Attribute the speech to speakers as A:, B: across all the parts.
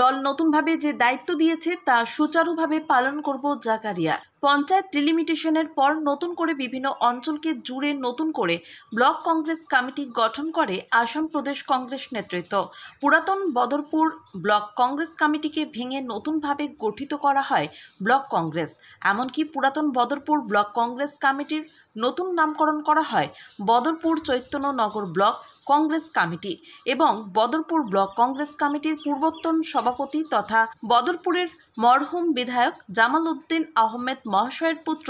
A: দল নতুনভাবে যে দায়িত্ব দিয়েছে তা সুচারুভাবে পালন করব জাকারিয়া। পঞ্চায়েত ডিলিমিটেশনের পর নতুন করে বিভিন্ন অঞ্চলকে জুড়ে নতুন করে ব্লক কংগ্রেস কমিটি গঠন করে আসাম প্রদেশ কংগ্রেস নেতৃত্ব। পুরাতন বদরপুর ব্লক কংগ্রেস কমিটিকে ভেঙে নতুনভাবে গঠিত করা হয় ব্লক কংগ্রেস। এমনকি পুরাতন বদরপুর ব্লক কংগ্রেস কমিটির নতুন নামকরণ করা হয় বদরপুর চৈতন্যনগর ব্লক কংগ্রেস কমিটি এবং বদরপুর ব্লক কংগ্রেস কমিটির পূর্বতন সভাপতি তথা বদরপুরের মরহুম বিধায়ক জামাল উদ্দিন আহমেদ মহাশয়ের পুত্র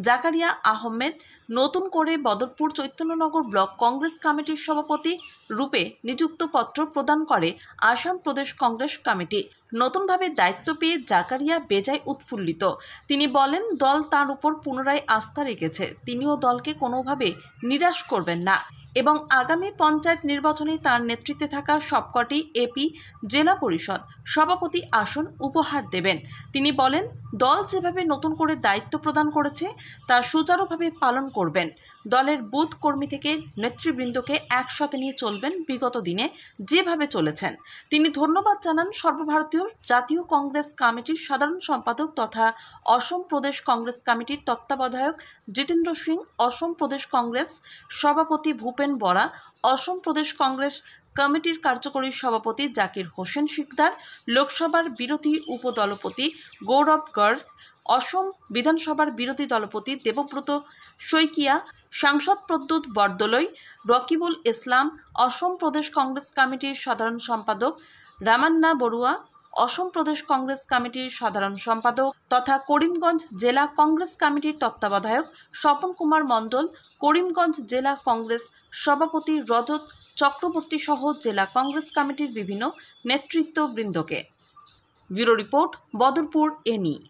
A: জাকারিয়া আহমেদ নতুন করে বদরপুর চৈতন্যনগর ব্লক কংগ্রেস কমিটির সভাপতি রূপে নিযুক্তপত্র প্রদান করে আসাম প্রদেশ কংগ্রেস কমিটি। নতুনভাবে দায়িত্ব পেয়ে জাকারিয়া বেজায় উৎফুল্লিত। তিনি বলেন, দল তার উপর পুনরায় আস্থা রেখেছে, তিনিও দলকে কোনোভাবে নিরাশ করবেন না এবং আগামী পঞ্চায়েত নির্বাচনে তার নেতৃত্বে থাকা সবকটি এপি জেলা পরিষদ সভাপতি আসন উপহার দেবেন। তিনি বলেন, দল যেভাবে নতুন করে দায়িত্ব প্রদান করেছে তা সুচারুভাবে পালন করবেন। দলের বুথ কর্মী থেকে নেতৃবৃন্দকে একসাথে নিয়ে চলবেন বিগত দিনে যেভাবে চলেছেন। তিনি ধন্যবাদ জানান সর্বভারতীয় জাতীয় কংগ্রেস কমিটির সাধারণ সম্পাদক তথা অসম প্রদেশ কংগ্রেস কমিটির তত্ত্বাবধায়ক জিতেন্দ্র সিং, অসম প্রদেশ কংগ্রেস সভাপতি ভূপেন বরা, অসম প্রদেশ কংগ্রেস কমিটির কার্যকরী সভাপতি জাকির হোসেন শিকদার, লোকসভার বিরোধী উপদলপতি গৌরব গর্গ, অসম বিধানসভার বিরোধী দলপতি দেবব্রত শইকিয়া, সাংসদ প্রদ্যুৎ বরদলৈ, রকিবুল ইসলাম, অসম প্রদেশ কংগ্রেস কমিটির সাধারণ সম্পাদক রামান্না বড়ুয়া, অসম প্রদেশ কংগ্রেস কমিটির সাধারণ সম্পাদক তথা করিমগঞ্জ জেলা কংগ্রেস কমিটির তত্ত্বাবধায়ক স্বপন কুমার মণ্ডল, করিমগঞ্জ জেলা কংগ্রেস সভাপতি রজত চক্রবর্তী সহ জেলা কংগ্রেস কমিটির বিভিন্ন নেতৃত্ববৃন্দকে। Bureau report, Badarpur any.